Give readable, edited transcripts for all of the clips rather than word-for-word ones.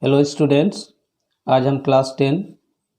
Hello students, आज हम class 10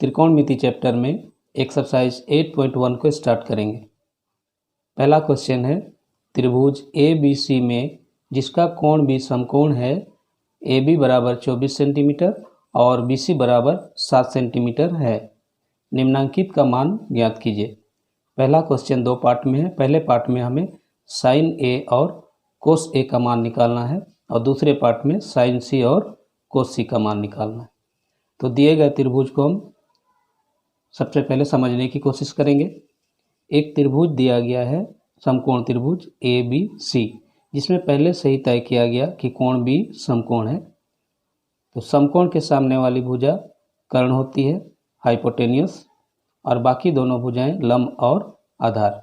त्रिकोणमिति chapter में एक्सरसाइज 8.1 को स्टार्ट करेंगे। पहला क्वेश्चन है, त्रिभुज ए बी सी में जिसका कोण भी समकोण है, ए बी बराबर 24 सेंटीमीटर और बी सी बराबर 7 सेंटीमीटर है, निम्नांकित का मान ज्ञात कीजिए। पहला क्वेश्चन दो पार्ट में है। पहले पार्ट में हमें साइन ए और कोस ए का मान निकालना है और दूसरे पार्ट में साइन सी और कोस सी का मान निकालना है। तो दिए गए त्रिभुज को हम सबसे पहले समझने की कोशिश करेंगे। एक त्रिभुज दिया गया है, समकोण त्रिभुज ए बी सी, जिसमें पहले से ही तय किया गया कि कोण भी समकोण है। तो समकोण के सामने वाली भुजा कर्ण होती है, हाइपोटेनियस, और बाकी दोनों भुजाएं लंब और आधार।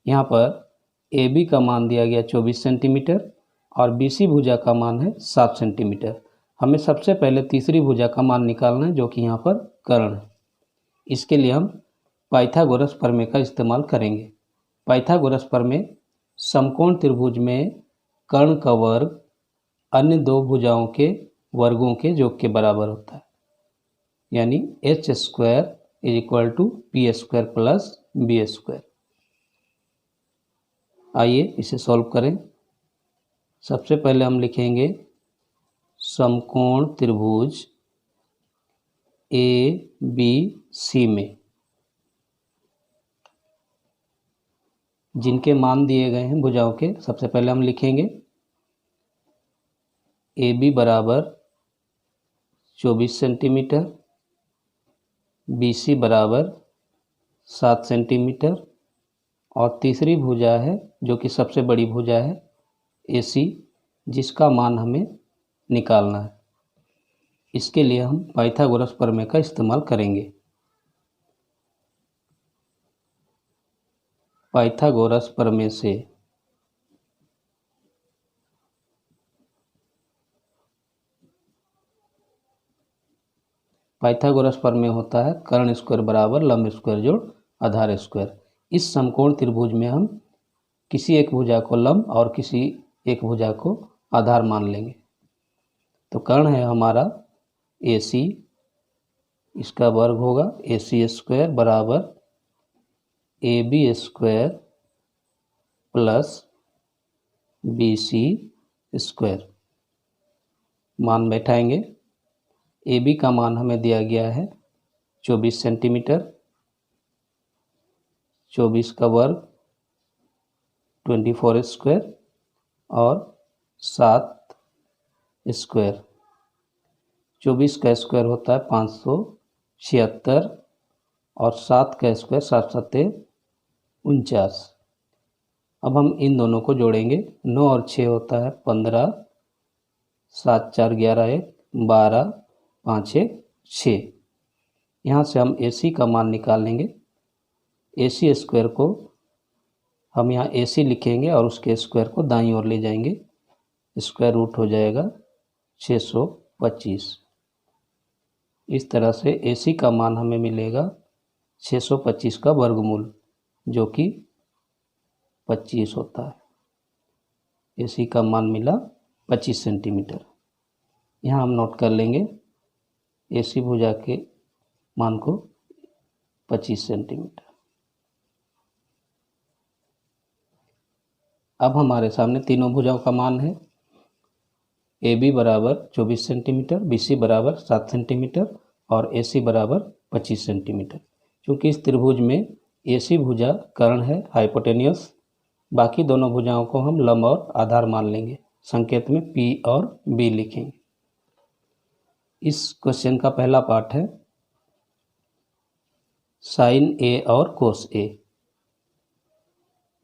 यहाँ पर ए बी का मान दिया गया 24 सेंटीमीटर और बी सी भुजा का मान है 7 सेंटीमीटर। हमें सबसे पहले तीसरी भुजा का मान निकालना है, जो कि यहाँ पर कर्ण है। इसके लिए हम पाइथागोरस प्रमेय का इस्तेमाल करेंगे। पाइथागोरस प्रमेय समकोण त्रिभुज में कर्ण का वर्ग अन्य दो भुजाओं के वर्गों के योग के बराबर होता है, यानी h square is equal to p square plus b square. आइए इसे सॉल्व करें। सबसे पहले हम लिखेंगे समकोण त्रिभुज ए बी सी में जिनके मान दिए गए हैं भुजाओं के, सबसे पहले हम लिखेंगे ए बी बराबर 24 सेंटीमीटर, बी सी बराबर 7 सेंटीमीटर और तीसरी भुजा है जो कि सबसे बड़ी भुजा है ए सी, जिसका मान हमें निकालना है। इसके लिए हम पाइथागोरस प्रमेय का इस्तेमाल करेंगे। पाइथागोरस प्रमेय से पाइथागोरस प्रमेय होता है कर्ण स्क्वायर बराबर लंब स्क्वायर जोड़ आधार स्क्वायर। इस समकोण त्रिभुज में हम किसी एक भुजा को लंब और किसी एक भुजा को आधार मान लेंगे। तो कर्ण है हमारा ए सी, इसका वर्ग होगा ए सी स्क्वायर बराबर A B square plus B C square. मान बैठाएंगे। ए बी का मान हमें दिया गया है 24 सेंटीमीटर, 24 का वर्ग 24 स्क्वायर और 7 स्क्वायर। 24 का स्क्वायर होता है 576 और 7 का स्क्वायर 7 सत्ते 49। अब हम इन दोनों को जोड़ेंगे। 9 और 6 होता है 15, 7 4 11 1 12, 5 1 6। यहाँ से हम ए सी का मान निकालेंगे। ए सी स्क्वायर को हम यहाँ ए सी लिखेंगे और उसके स्क्वायर को दाईं ओर ले जाएंगे। स्क्वायर रूट हो जाएगा 625। इस तरह से ए सी का मान हमें मिलेगा 625 का वर्गमूल, जो कि 25 होता है। ए सी का मान मिला 25 सेंटीमीटर। यहाँ हम नोट कर लेंगे ए सी भुजा के मान को 25 सेंटीमीटर। अब हमारे सामने तीनों भुजाओं का मान है। ए बी बराबर 24 सेंटीमीटर, बी सी बराबर 7 सेंटीमीटर और ए सी बराबर 25 सेंटीमीटर। क्योंकि इस त्रिभुज में ए सी भुजा कर्ण है, हाइपोटेनियस, बाकी दोनों भुजाओं को हम लंब और आधार मान लेंगे। संकेत में पी और बी लिखेंगे। इस क्वेश्चन का पहला पार्ट है साइन ए और cos A.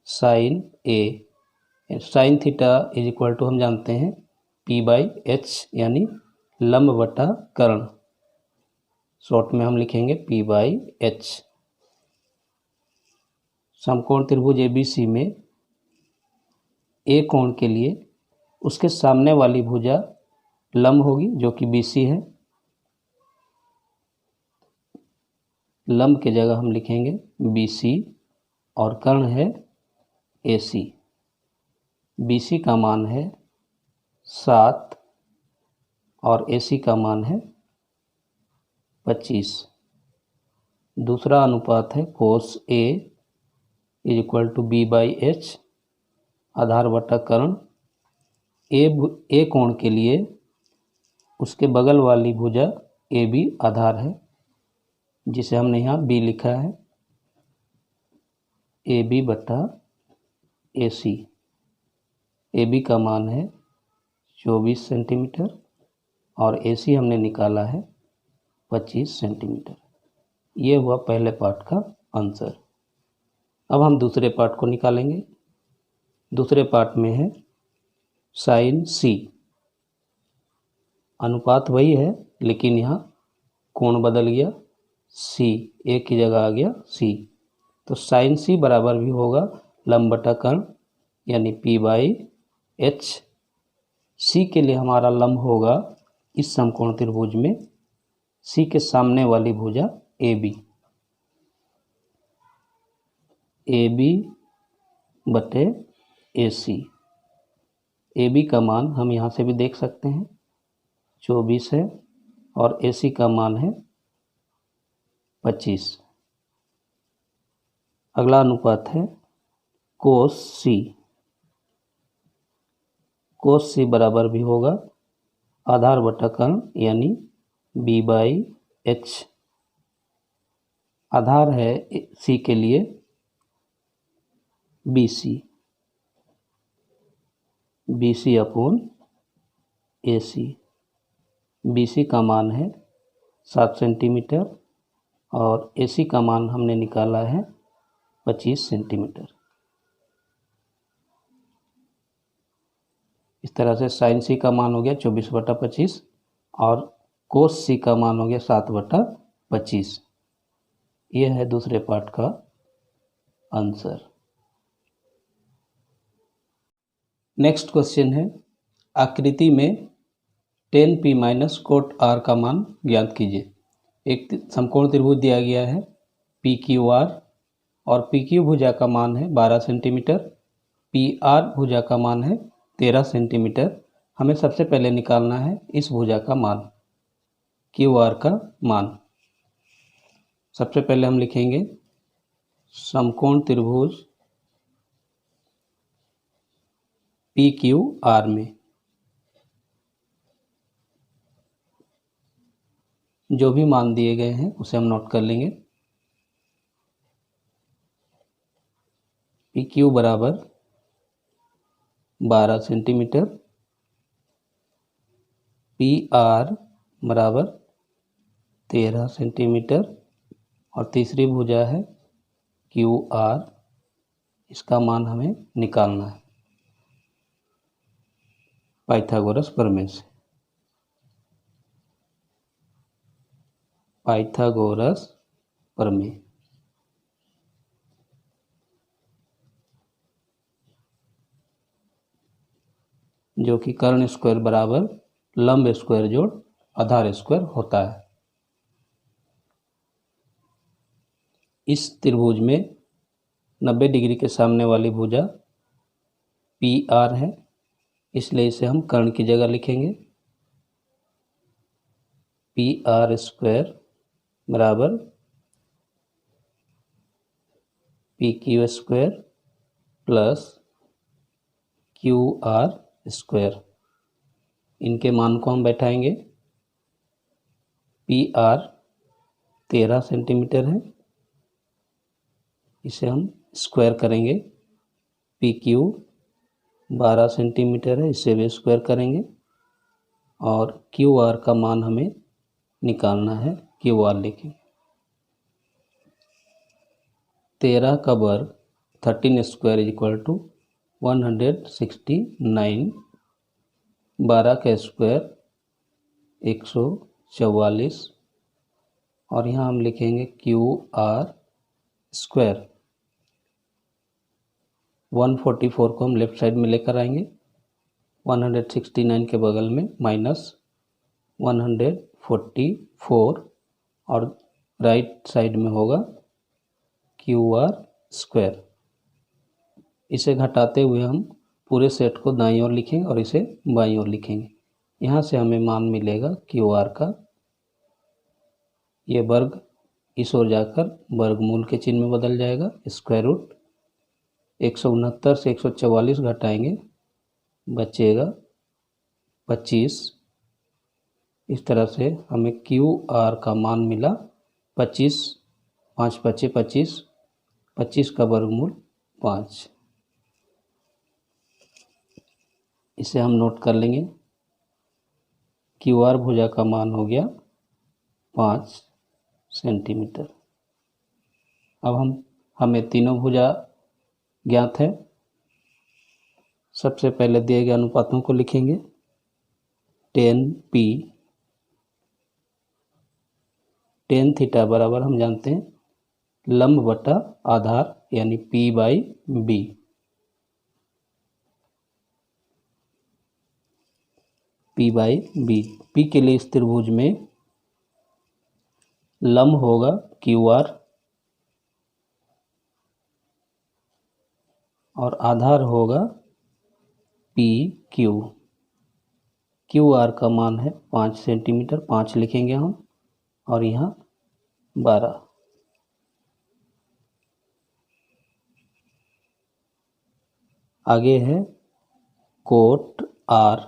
Sine A, sine theta is equal to हम जानते हैं पी बाई एच, यानी लंब बटा कर्ण। शॉर्ट में हम लिखेंगे पी बाई एच। समकोण त्रिभुज ए बी सी में ए कोण के लिए उसके सामने वाली भुजा लंब होगी, जो कि बी सी है। लंब के जगह हम लिखेंगे बी सी और कर्ण है ए सी। बी सी का मान है 7 और AC का मान है 25। दूसरा अनुपात है cos A = B/H, आधार बटा कर्ण। ए कोण के लिए उसके बगल वाली भुजा AB आधार है, जिसे हमने यहाँ B लिखा है, AB बटा AC। AB का मान है 24 सेंटीमीटर और AC हमने निकाला है 25 सेंटीमीटर। ये हुआ पहले पार्ट का आंसर। अब हम दूसरे पार्ट को निकालेंगे। दूसरे पार्ट में है साइन C। अनुपात वही है, लेकिन यहाँ कोण बदल गया, C A की जगह आ गया C। तो साइन C बराबर भी होगा लंब बटा कर्ण, यानी P/H। C के लिए हमारा लंब होगा इस समकोण त्रिभुज में C के सामने वाली भुजा AB। AB बटे AC। AB का मान हम यहाँ से भी देख सकते हैं, 24 है, और AC का मान है 25। अगला अनुपात है cos C। cos C बराबर भी होगा आधार बटा कर्ण, यानी B/H। आधार है C के लिए BC अपॉन AC। BC का मान है 7 सेंटीमीटर और AC का मान हमने निकाला है 25 सेंटीमीटर। इस तरह से साइन C का मान हो गया 24/25 और कोस C का मान हो गया 7/25। यह है दूसरे पार्ट का आंसर। नेक्स्ट क्वेश्चन है, आकृति में tan P - cot R का मान ज्ञात कीजिए। एक समकोण त्रिभुज दिया गया है PQR और PQ भुजा का मान है 12 सेंटीमीटर, PR भुजा का मान है 13 सेंटीमीटर। हमें सबसे पहले निकालना है इस भुजा का मान, QR का मान। सबसे पहले हम लिखेंगे समकोण त्रिभुज PQR में जो भी मान दिए गए हैं उसे हम नोट कर लेंगे। PQ बराबर 12 सेंटीमीटर, PR बराबर 13 सेंटीमीटर और तीसरी भुजा है QR। इसका मान हमें निकालना है पाइथागोरस प्रमेय से। पाइथागोरस प्रमेय जो कि कर्ण स्क्वायर बराबर लंब स्क्वायर जोड़ आधार स्क्वायर होता है। इस त्रिभुज में 90 डिग्री के सामने वाली भुजा PR है, इसलिए इसे हम कर्ण की जगह लिखेंगे। PR स्क्वायर बराबर PQ square plus QR square. इनके मान को हम बैठाएंगे। PR 13 सेंटीमीटर है, इसे हम स्क्वायर करेंगे। PQ 12 सेंटीमीटर है, इसे भी स्क्वायर करेंगे और QR का मान हमें निकालना है। QR लिखें 13 का वर्ग 13 स्क्वायर = 169, 12 का स्क्वायर 144 और यहाँ हम लिखेंगे QR स्क्वायर। 144 को हम लेफ्ट साइड में लेकर आएंगे, 169 के बगल में -144 और राइट साइड में होगा QR स्क्वायर। इसे घटाते हुए हम पूरे सेट को दाईं ओर लिखेंगे और इसे बाईं ओर लिखेंगे। यहाँ से हमें मान मिलेगा क्यू आर का। ये वर्ग इस ओर जाकर वर्गमूल के चिन्ह में बदल जाएगा। स्क्वायर रूट 169 से 144 घटाएंगे, बचेगा 25। इस तरह से हमें क्यू आर का मान मिला 25। 5 बचे 25, 25 का वर्गमूल 5। इसे हम नोट कर लेंगे। क्यू आर भुजा का मान हो गया 5 सेंटीमीटर। अब हमें तीनों भुजा ज्ञात है। सबसे पहले दिए गए अनुपातों को लिखेंगे। टेन थीटा बराबर हम जानते हैं लंब बटा आधार यानी P/B। P/B। P के लिए इस त्रिभुज में लंब होगा QR और आधार होगा PQ। QR का मान है 5 सेंटीमीटर, 5 लिखेंगे हम, और यहाँ 12। आगे है कोट R।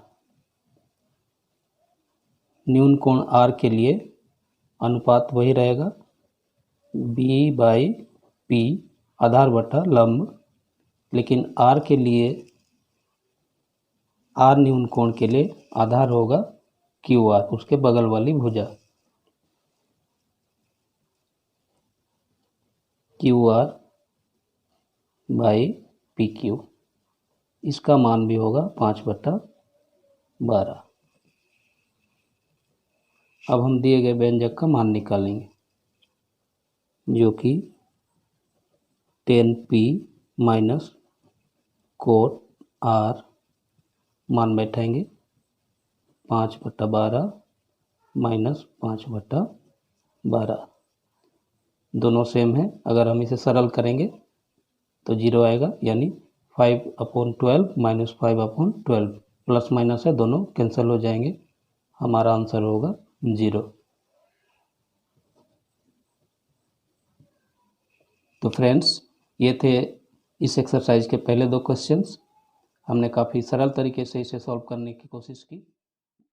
न्यून कोण R के लिए अनुपात वही रहेगा B/P आधार बटा लंब, लेकिन R के लिए R न्यून कोण के लिए आधार होगा QR, उसके बगल वाली भुजा। QR/PQ। इसका मान भी होगा 5/12। अब हम दिए गए व्यंजक का मान निकालेंगे, जो कि 10P माइनस कोट R मान बैठाएंगे 5/12 माइनस 5/12। दोनों सेम है। अगर हम इसे सरल करेंगे तो 0 आएगा, यानी 5/12 माइनस 5/12 प्लस माइनस है, दोनों कैंसिल हो जाएंगे। हमारा आंसर होगा 0। तो फ्रेंड्स, ये थे इस एक्सरसाइज के पहले 2 क्वेश्चंस। हमने काफ़ी सरल तरीके से इसे सॉल्व करने की कोशिश की।